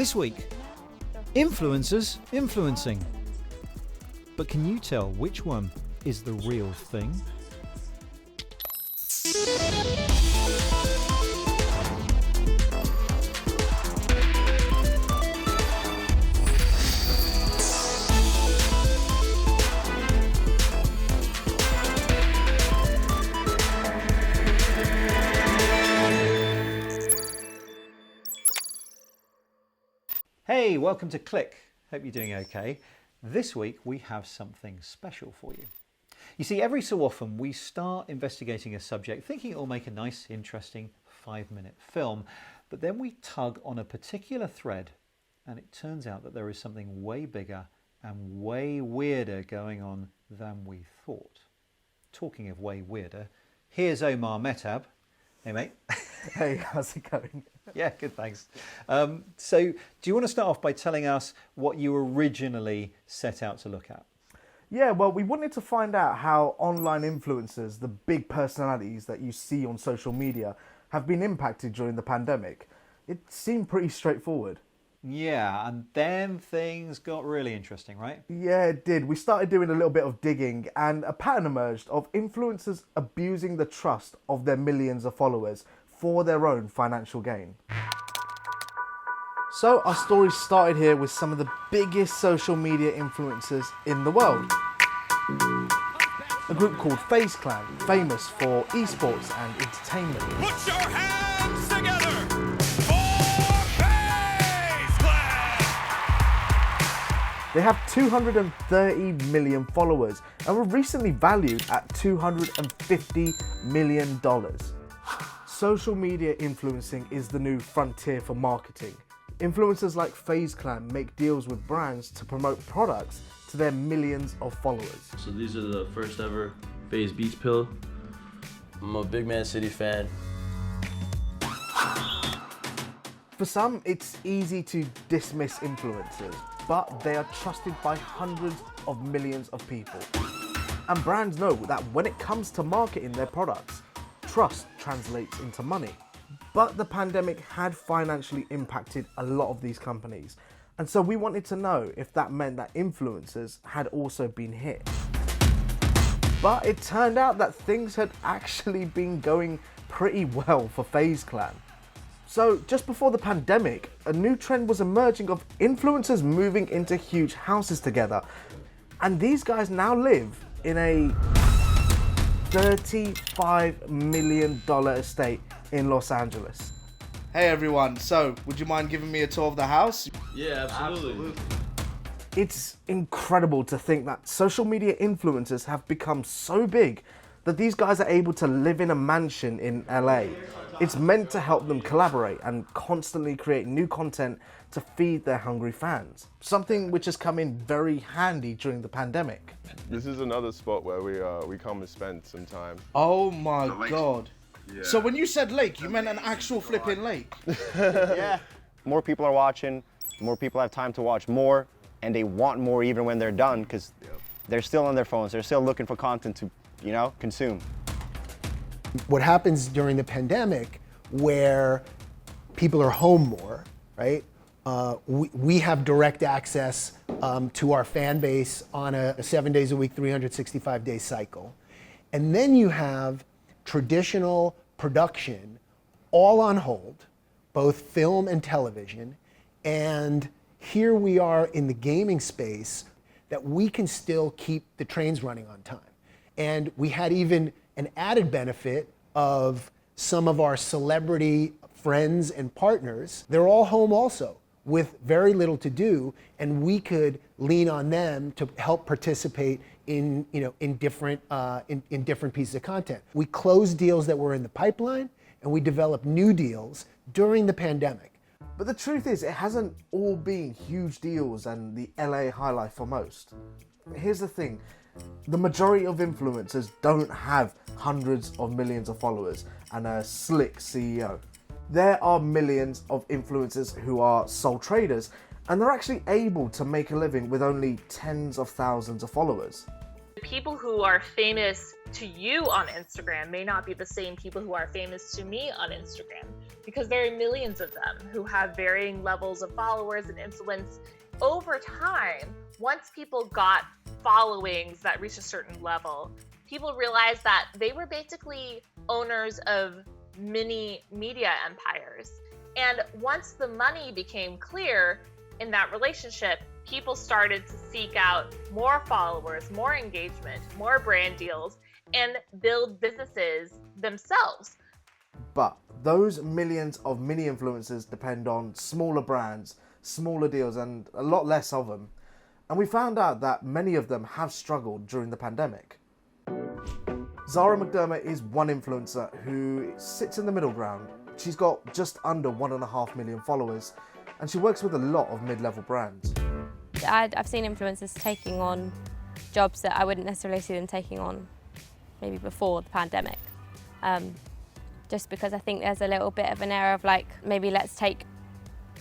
This week, influencers influencing. But can you tell which one is the real thing? Hey, welcome to Click. Hope you're doing okay. This week we have something special for you. You see, every so often we start investigating a subject thinking it will make a nice, interesting 5-minute film, but then we tug on a particular thread and it turns out that there is something way bigger and way weirder going on than we thought. Talking of way weirder, here's Omar Metab. Hey mate. Hey, how's it going? Yeah, good, thanks. So do you want to start off by telling us what you originally set out to look at? Yeah, well, we wanted to find out how online influencers, the big personalities that you see on social media, have been impacted during the pandemic. It seemed pretty straightforward. Yeah, and then things got really interesting, right? Yeah, it did. We started doing a little bit of digging and a pattern emerged of influencers abusing the trust of their millions of followers for their own financial gain. So our story started here with some of the biggest social media influencers in the world. A group called FaZe Clan, famous for esports and entertainment. Put your hands together for FaZe Clan! They have 230 million followers and were recently valued at $250 million. Social media influencing is the new frontier for marketing. Influencers like FaZe Clan make deals with brands to promote products to their millions of followers. So these are the first ever FaZe Beats Pill. I'm a big Man City fan. For some, it's easy to dismiss influencers, but they are trusted by hundreds of millions of people. And brands know that when it comes to marketing their products, trust translates into money. But the pandemic had financially impacted a lot of these companies. And so we wanted to know if that meant that influencers had also been hit. But it turned out that things had actually been going pretty well for FaZe Clan. So just before the pandemic, a new trend was emerging of influencers moving into huge houses together. And these guys now live in a $35 million estate in Los Angeles. Hey everyone, so would you mind giving me a tour of the house? Yeah, absolutely. It's incredible to think that social media influencers have become so big that these guys are able to live in a mansion in LA. It's meant to help them collaborate and constantly create new content to feed their hungry fans. Something which has come in very handy during the pandemic. This is another spot where we come and spend some time. Oh my God. Yeah. So when you said lake, you meant an actual flipping lake? Yeah. More people are watching, more people have time to watch more, and they want more even when they're done because they're still on their phones, they're still looking for content to, consume. What happens during the pandemic where people are home more, right? We have direct access to our fan base on a 7 days a week, 365-day cycle. And then you have traditional production all on hold, both film and television. And here we are in the gaming space that we can still keep the trains running on time. And we had even an added benefit of some of our celebrity friends and partners. They're all home also with very little to do, and we could lean on them to help participate in different pieces of content. We closed deals that were in the pipeline, and we developed new deals during the pandemic. But the truth is, it hasn't all been huge deals and the LA highlight for most. Here's the thing, the majority of influencers don't have hundreds of millions of followers and a slick CEO. There are millions of influencers who are sole traders, and they're actually able to make a living with only tens of thousands of followers. People who are famous to you on Instagram may not be the same people who are famous to me on Instagram, because there are millions of them who have varying levels of followers and influence. Over time, once people got followings that reached a certain level, people realized that they were basically owners of mini media empires. And once the money became clear in that relationship, people started to seek out more followers, more engagement, more brand deals, and build businesses themselves. But those millions of mini influencers depend on smaller brands, smaller deals, and a lot less of them. And we found out that many of them have struggled during the pandemic. Zara McDermott is one influencer who sits in the middle ground. She's got just under 1.5 million followers, and she works with a lot of mid-level brands. I've seen influencers taking on jobs that I wouldn't necessarily see them taking on maybe before the pandemic. Just because I think there's a little bit of an era of like, maybe let's take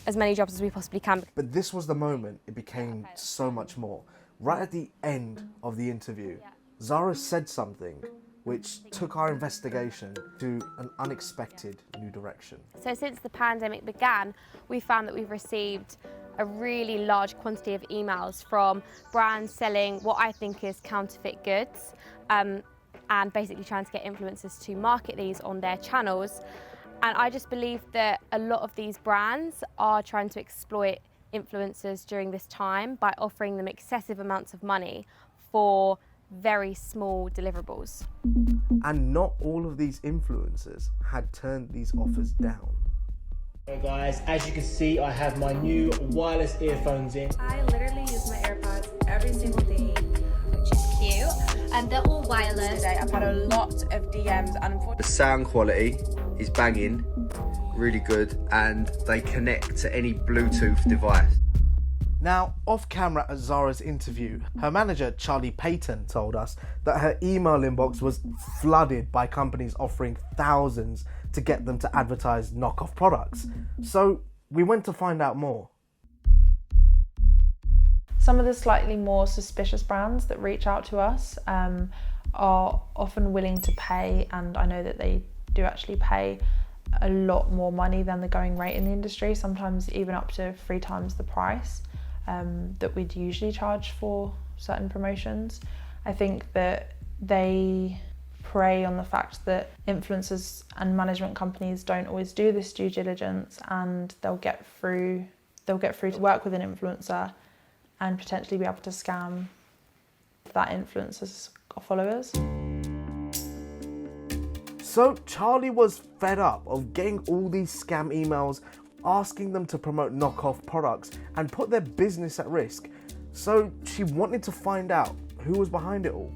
as many jobs as we possibly can. But this was the moment it became so much more. Right at the end of the interview, Zara said something which took our investigation to an unexpected new direction. So since the pandemic began, we found that we've received a really large quantity of emails from brands selling what I think is counterfeit goods, and basically trying to get influencers to market these on their channels. And I just believe that a lot of these brands are trying to exploit influencers during this time by offering them excessive amounts of money for very small deliverables. And not all of these influencers had turned these offers down. Hey guys, as you can see, I have my new wireless earphones in. I literally use my AirPods every single day, which is cute. And they're all wireless. Today I've had a lot of DMs, and the sound quality is banging, really good, and they connect to any Bluetooth device. Now, off camera at Zara's interview, her manager, Charlie Payton, told us that her email inbox was flooded by companies offering thousands to get them to advertise knockoff products. So we went to find out more. Some of the slightly more suspicious brands that reach out to us are often willing to pay, and I know that they do actually pay a lot more money than the going rate in the industry, sometimes even up to 3 times the price that we'd usually charge for certain promotions. I think that they prey on the fact that influencers and management companies don't always do this due diligence, and they'll get through to work with an influencer and potentially be able to scam that influencer's followers. So Charlie was fed up of getting all these scam emails asking them to promote knockoff products and put their business at risk. So she wanted to find out who was behind it all.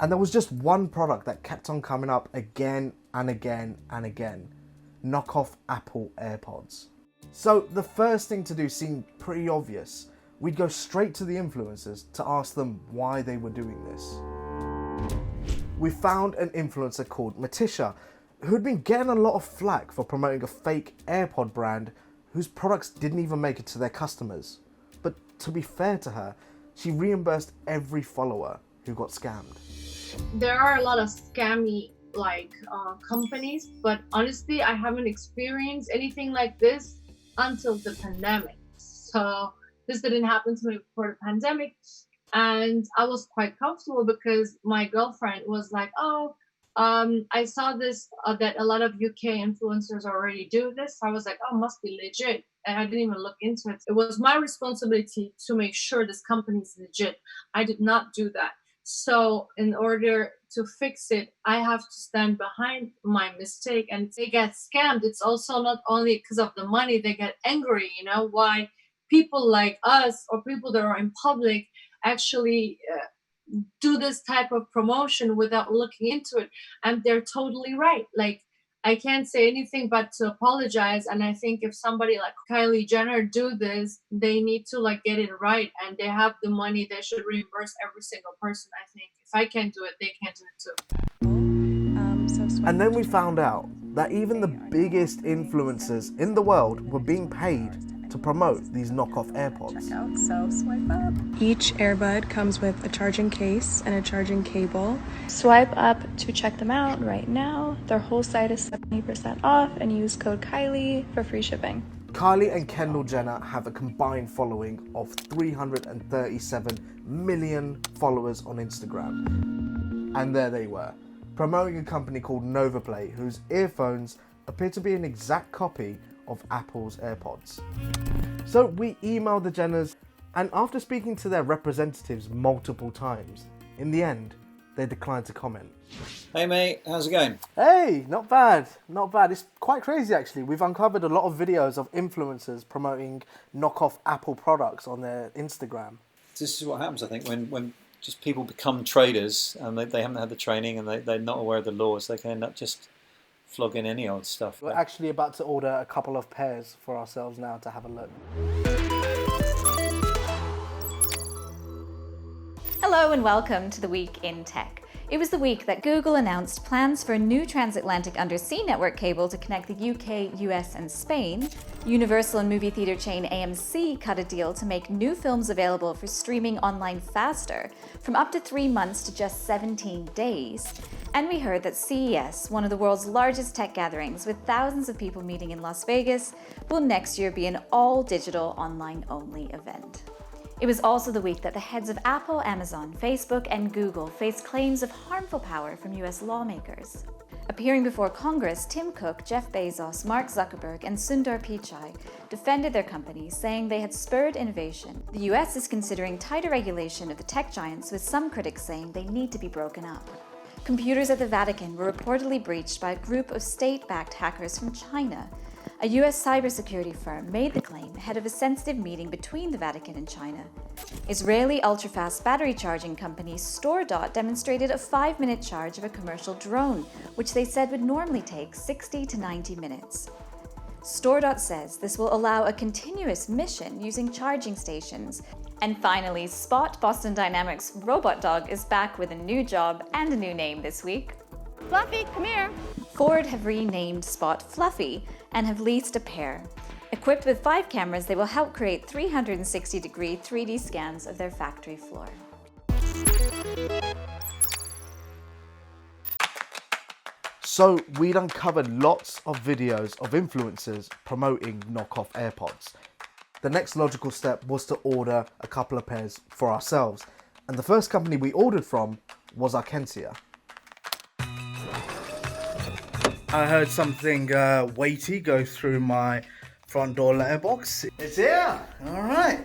And there was just one product that kept on coming up again and again and again: knockoff Apple AirPods. So the first thing to do seemed pretty obvious. We'd go straight to the influencers to ask them why they were doing this. We found an influencer called Matisha, who'd been getting a lot of flack for promoting a fake AirPod brand whose products didn't even make it to their customers. But to be fair to her, she reimbursed every follower who got scammed. There are a lot of scammy companies, but honestly, I haven't experienced anything like this until the pandemic. So this didn't happen to me before the pandemic, and I was quite comfortable because my girlfriend was like, I saw this, that a lot of UK influencers already do this. I was like, must be legit. And I didn't even look into it. It was my responsibility to make sure this company is legit. I did not do that. So in order to fix it, I have to stand behind my mistake. And if they get scammed, it's also not only because of the money, they get angry, why people like us or people that are in public actually do this type of promotion without looking into it. And they're totally right. I can't say anything but to apologize. And I think if somebody like Kylie Jenner do this, they need to get it right, and they have the money. They should reimburse every single person. I think if I can't do it, they can't do it too. And then we found out that even the biggest influencers in the world were being paid to promote these knockoff AirPods. So swipe up. Each earbud comes with a charging case and a charging cable. Swipe up to check them out right now. Their whole site is 70% off and use code Kylie for free shipping. Kylie and Kendall Jenner have a combined following of 337 million followers on Instagram. And there they were, promoting a company called NovaPlay, whose earphones appear to be an exact copy of Apple's AirPods. So we emailed the Jenners, and after speaking to their representatives multiple times, in the end, they declined to comment. Hey mate, how's it going? Hey, not bad, not bad. It's quite crazy actually. We've uncovered a lot of videos of influencers promoting knockoff Apple products on their Instagram. This is what happens, I think, when just people become traders and they haven't had the training and they're not aware of the laws, they can end up just flogging any old stuff. We're actually about to order a couple of pairs for ourselves now to have a look. Hello and welcome to the Week in Tech. It was the week that Google announced plans for a new transatlantic undersea network cable to connect the UK, US and Spain. Universal and movie theatre chain AMC cut a deal to make new films available for streaming online faster, from up to 3 months to just 17 days. And we heard that CES, one of the world's largest tech gatherings with thousands of people meeting in Las Vegas, will next year be an all-digital, online-only event. It was also the week that the heads of Apple, Amazon, Facebook, and Google faced claims of harmful power from US lawmakers. Appearing before Congress, Tim Cook, Jeff Bezos, Mark Zuckerberg, and Sundar Pichai defended their companies, saying they had spurred innovation. The US is considering tighter regulation of the tech giants, with some critics saying they need to be broken up. Computers at the Vatican were reportedly breached by a group of state-backed hackers from China. A US cybersecurity firm made the claim ahead of a sensitive meeting between the Vatican and China. Israeli ultra-fast battery charging company StoreDot demonstrated a 5-minute charge of a commercial drone, which they said would normally take 60 to 90 minutes. StoreDot says this will allow a continuous mission using charging stations. And finally, Spot, Boston Dynamics' robot dog, is back with a new job and a new name this week. Fluffy, come here. Ford have renamed Spot Fluffy and have leased a pair. Equipped with 5 cameras, they will help create 360-degree 3D scans of their factory floor. So we'd uncovered lots of videos of influencers promoting knockoff AirPods. The next logical step was to order a couple of pairs for ourselves. And the first company we ordered from was Arkensia. I heard something weighty go through my front door letterbox. It's here! Alright.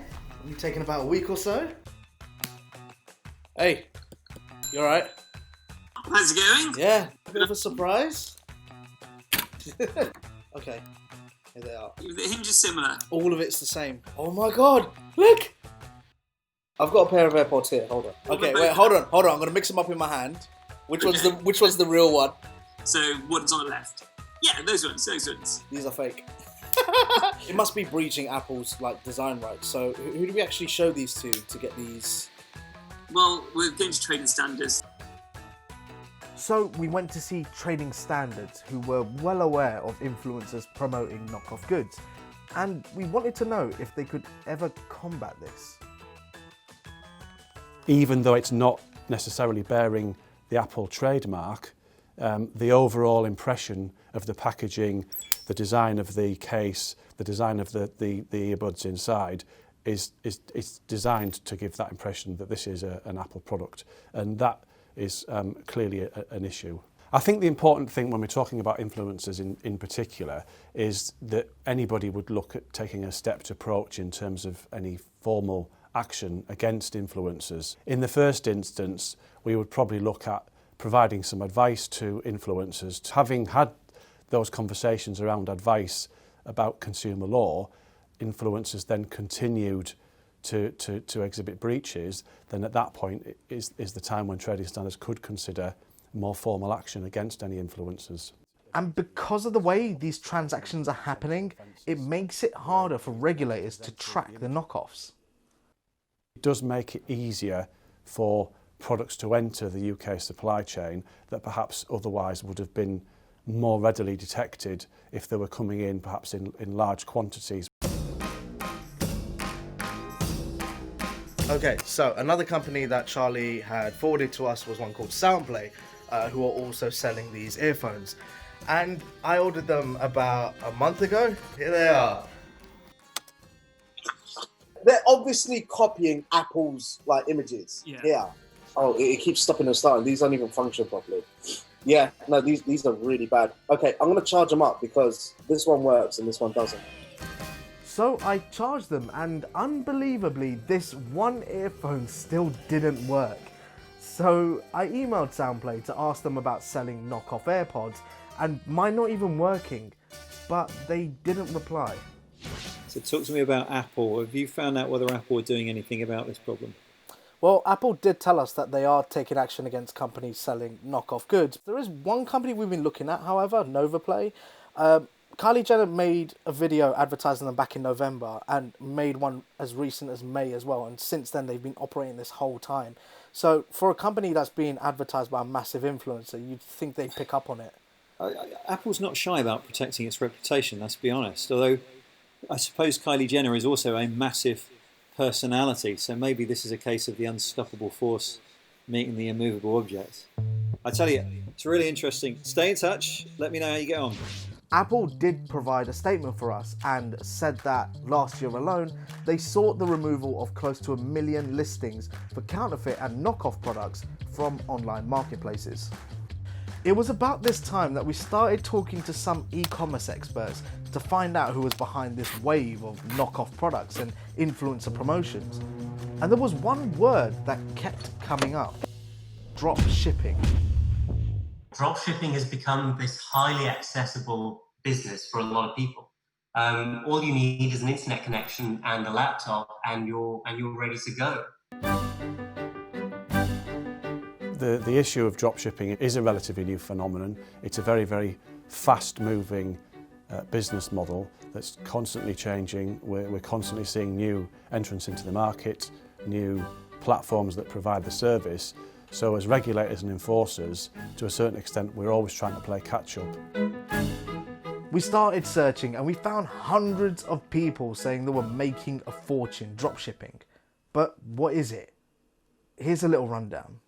It's taken about a week or so. Hey, you alright? How's it going? Yeah, a bit of a surprise. Okay, here they are. The hinge is similar. All of it's the same. Oh my god, look! I've got a pair of AirPods here, hold on. Okay, wait, hold on. I'm gonna mix them up in my hand. Which one's the real one? So one's on the left. Yeah, those ones. These are fake. It must be breaching Apple's design rights. So who do we actually show these to get these? Well, we're going to Trading Standards. So we went to see Trading Standards, who were well aware of influencers promoting knockoff goods. And we wanted to know if they could ever combat this. Even though it's not necessarily bearing the Apple trademark, the overall impression of the packaging, the design of the case, the design of the earbuds inside is designed to give that impression that this is an Apple product, and that is clearly an issue. I think the important thing when we're talking about influencers in particular is that anybody would look at taking a stepped approach in terms of any formal action against influencers. In the first instance, we would probably look at providing some advice to influencers. Having had those conversations around advice about consumer law, influencers then continued to exhibit breaches, then at that point is the time when Trading Standards could consider more formal action against any influencers. And because of the way these transactions are happening, it makes it harder for regulators to track the knockoffs. It does make it easier for products to enter the UK supply chain that perhaps otherwise would have been more readily detected if they were coming in perhaps in large quantities. Okay, so another company that Charlie had forwarded to us was one called Soundplay, who are also selling these earphones. And I ordered them about a month ago. Here they are. They're obviously copying Apple's like images. Yeah. Oh, it keeps stopping and starting. These don't even function properly. Yeah, no, these are really bad. Okay, I'm gonna charge them up because this one works and this one doesn't. So I charged them, and unbelievably, this one earphone still didn't work. So I emailed Soundplay to ask them about selling knockoff AirPods, and mine not even working, but they didn't reply. So talk to me about Apple. Have you found out whether Apple are doing anything about this problem? Well, Apple did tell us that they are taking action against companies selling knockoff goods. There is one company we've been looking at, however, NovaPlay. Kylie Jenner made a video advertising them back in November and made one as recent as May as well. And since then, they've been operating this whole time. So for a company that's being advertised by a massive influencer, you'd think they'd pick up on it. Apple's not shy about protecting its reputation, let's be honest. Although I suppose Kylie Jenner is also a massive personality, so maybe this is a case of the unstoppable force meeting the immovable object. I tell you, it's really interesting. Stay in touch. Let me know how you get on. Apple did provide a statement for us and said that last year alone, they sought the removal of close to 1 million listings for counterfeit and knockoff products from online marketplaces. It was about this time that we started talking to some e-commerce experts to find out who was behind this wave of knockoff products and influencer promotions. And there was one word that kept coming up: drop shipping. Dropshipping has become this highly accessible business for a lot of people. All you need is an internet connection and a laptop, and you're ready to go. The issue of dropshipping is a relatively new phenomenon. It's a very, very fast-moving business model that's constantly changing. We're constantly seeing new entrants into the market, new platforms that provide the service. So as regulators and enforcers, to a certain extent, we're always trying to play catch-up. We started searching and we found hundreds of people saying they were making a fortune dropshipping. But what is it? Here's a little rundown.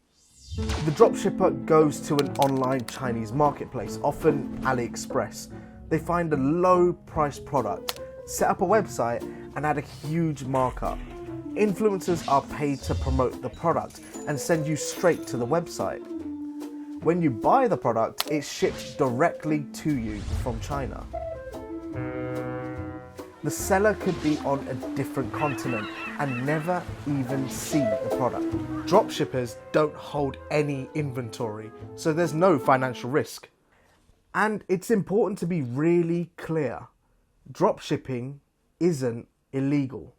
The dropshipper goes to an online Chinese marketplace, often AliExpress. They find a low-priced product, set up a website, and add a huge markup. Influencers are paid to promote the product and send you straight to the website. When you buy the product, it's shipped directly to you from China. The seller could be on a different continent and never even see the product. Dropshippers don't hold any inventory, so there's no financial risk. And it's important to be really clear. Dropshipping isn't illegal.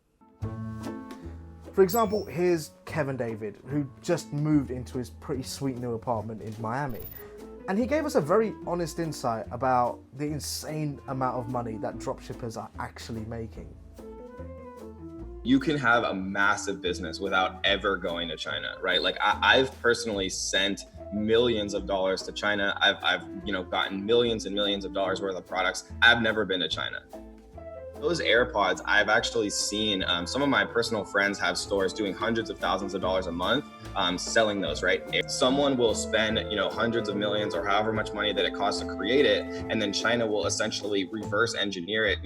For example, here's Kevin David, who just moved into his pretty sweet new apartment in Miami. And he gave us a very honest insight about the insane amount of money that dropshippers are actually making. You can have a massive business without ever going to China, right? Like I've personally sent millions of dollars to China. I've gotten millions and millions of dollars worth of products. I've never been to China. Those AirPods, I've actually seen some of my personal friends have stores doing hundreds of thousands of dollars a month selling those, right? If someone will spend, hundreds of millions or however much money that it costs to create it, and then China will essentially reverse engineer it.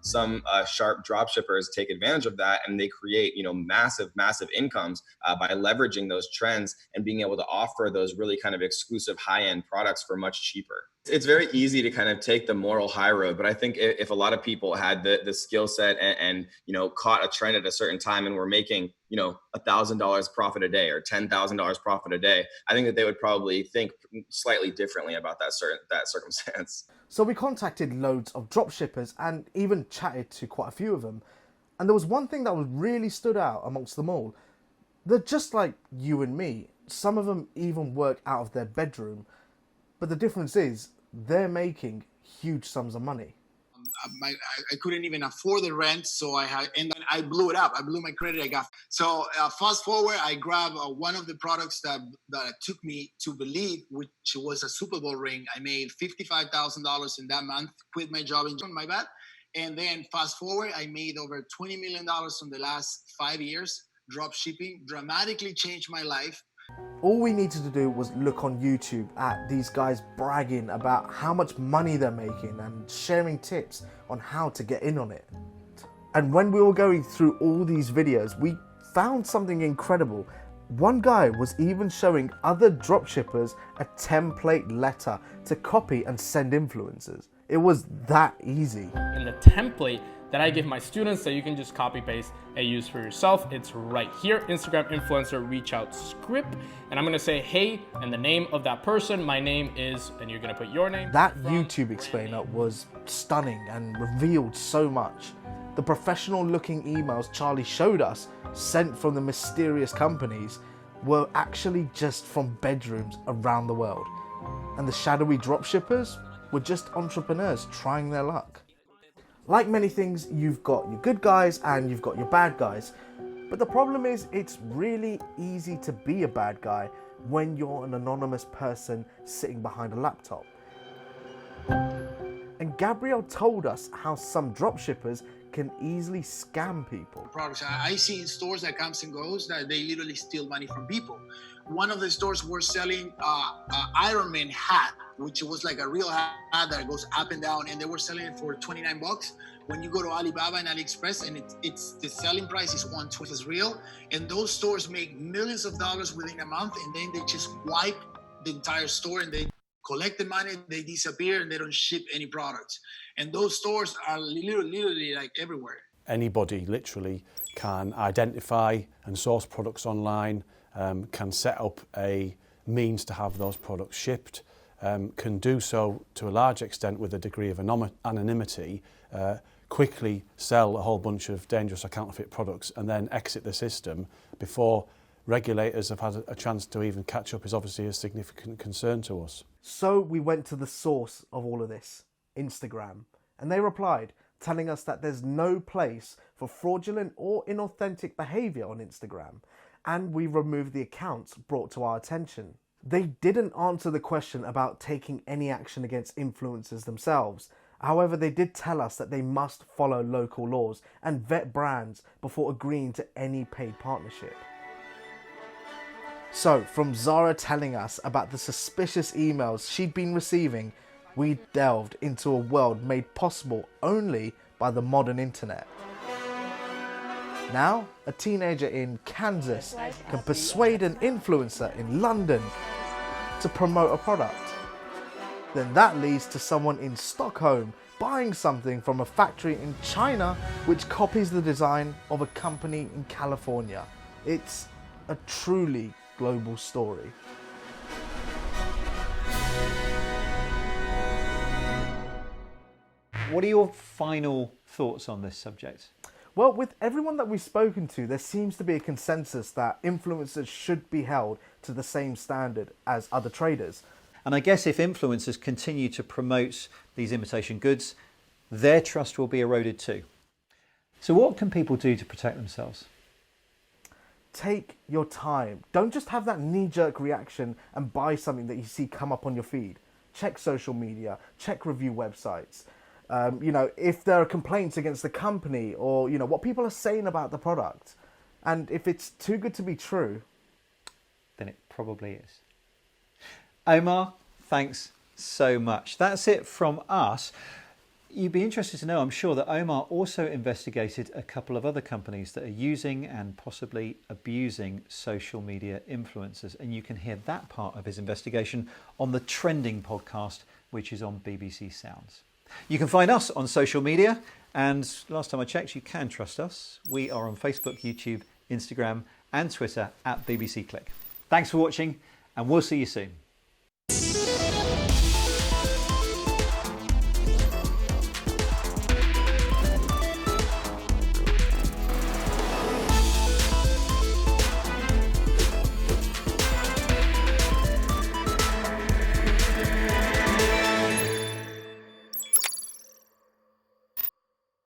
Some sharp drop shippers take advantage of that, and they create, massive incomes by leveraging those trends and being able to offer those really kind of exclusive high-end products for much cheaper. It's very easy to kind of take the moral high road, but I think if a lot of people had the skill set and caught a trend at a certain time and were making $1,000 profit a day or $10,000 profit a day, I think that they would probably think slightly differently about that circumstance. So we contacted loads of dropshippers and even chatted to quite a few of them. And there was one thing that really stood out amongst them all. They're just like you and me. Some of them even work out of their bedroom. But the difference is they're making huge sums of money. I couldn't even afford the rent, so I blew it up. I blew my credit. So fast forward, I grabbed one of the products that took me to believe, which was a Super Bowl ring. I made $55,000 in that month. Quit my job in my bad, and then fast forward, I made over $20 million in the last 5 years drop shipping, dramatically changed my life. All we needed to do was look on YouTube at these guys bragging about how much money they're making and sharing tips on how to get in on it. And when we were going through all these videos, we found something incredible. One guy was even showing other dropshippers a template letter to copy and send influencers. It was that easy. In the template that I give my students that you can just copy paste and use for yourself, it's right here. Instagram influencer reach out script, and I'm gonna say hey and the name of that person. My name is, and you're gonna put your name. That YouTube explainer was stunning and revealed so much. The professional looking emails Charlie showed us, sent from the mysterious companies, were actually just from bedrooms around the world. And the shadowy dropshippers were just entrepreneurs trying their luck. Like many things, you've got your good guys and you've got your bad guys. But the problem is, it's really easy to be a bad guy when you're an anonymous person sitting behind a laptop. And Gabrielle told us how some dropshippers can easily scam people. Products I see in stores that comes and goes, that they literally steal money from people. One of the stores were selling Iron Man hat, which was like a real hat that goes up and down, and they were selling it for 29 bucks. When you go to Alibaba and AliExpress, and it's the selling price is 120, is real, and those stores make millions of dollars within a month, and then they just wipe the entire store and they collect the money, they disappear, and they don't ship any products. And those stores are literally like everywhere. Anybody literally can identify and source products online, can set up a means to have those products shipped, can do so to a large extent with a degree of anonymity, quickly sell a whole bunch of dangerous or counterfeit products and then exit the system before regulators have had a chance to even catch up is obviously a significant concern to us. So we went to the source of all of this, Instagram, and they replied, telling us that there's no place for fraudulent or inauthentic behaviour on Instagram, and we removed the accounts brought to our attention. They didn't answer the question about taking any action against influencers themselves. However, they did tell us that they must follow local laws and vet brands before agreeing to any paid partnership. So, from Zara telling us about the suspicious emails she'd been receiving, we delved into a world made possible only by the modern internet. Now, a teenager in Kansas can persuade an influencer in London to promote a product. Then that leads to someone in Stockholm buying something from a factory in China which copies the design of a company in California. It's a truly global story. What are your final thoughts on this subject? Well, with everyone that we've spoken to, there seems to be a consensus that influencers should be held to the same standard as other traders. And I guess if influencers continue to promote these imitation goods, their trust will be eroded too. So what can people do to protect themselves? Take your time. Don't just have that knee-jerk reaction and buy something that you see come up on your feed. Check social media, check review websites. If there are complaints against the company or, what people are saying about the product. And if it's too good to be true, then it probably is. Omar, thanks so much. That's it from us. You'd be interested to know, I'm sure, that Omar also investigated a couple of other companies that are using and possibly abusing social media influencers. And you can hear that part of his investigation on the Trending podcast, which is on BBC Sounds. You can find us on social media, and last time I checked, you can trust us. We are on Facebook, YouTube, Instagram and Twitter at BBC Click. Thanks for watching, and we'll see you soon.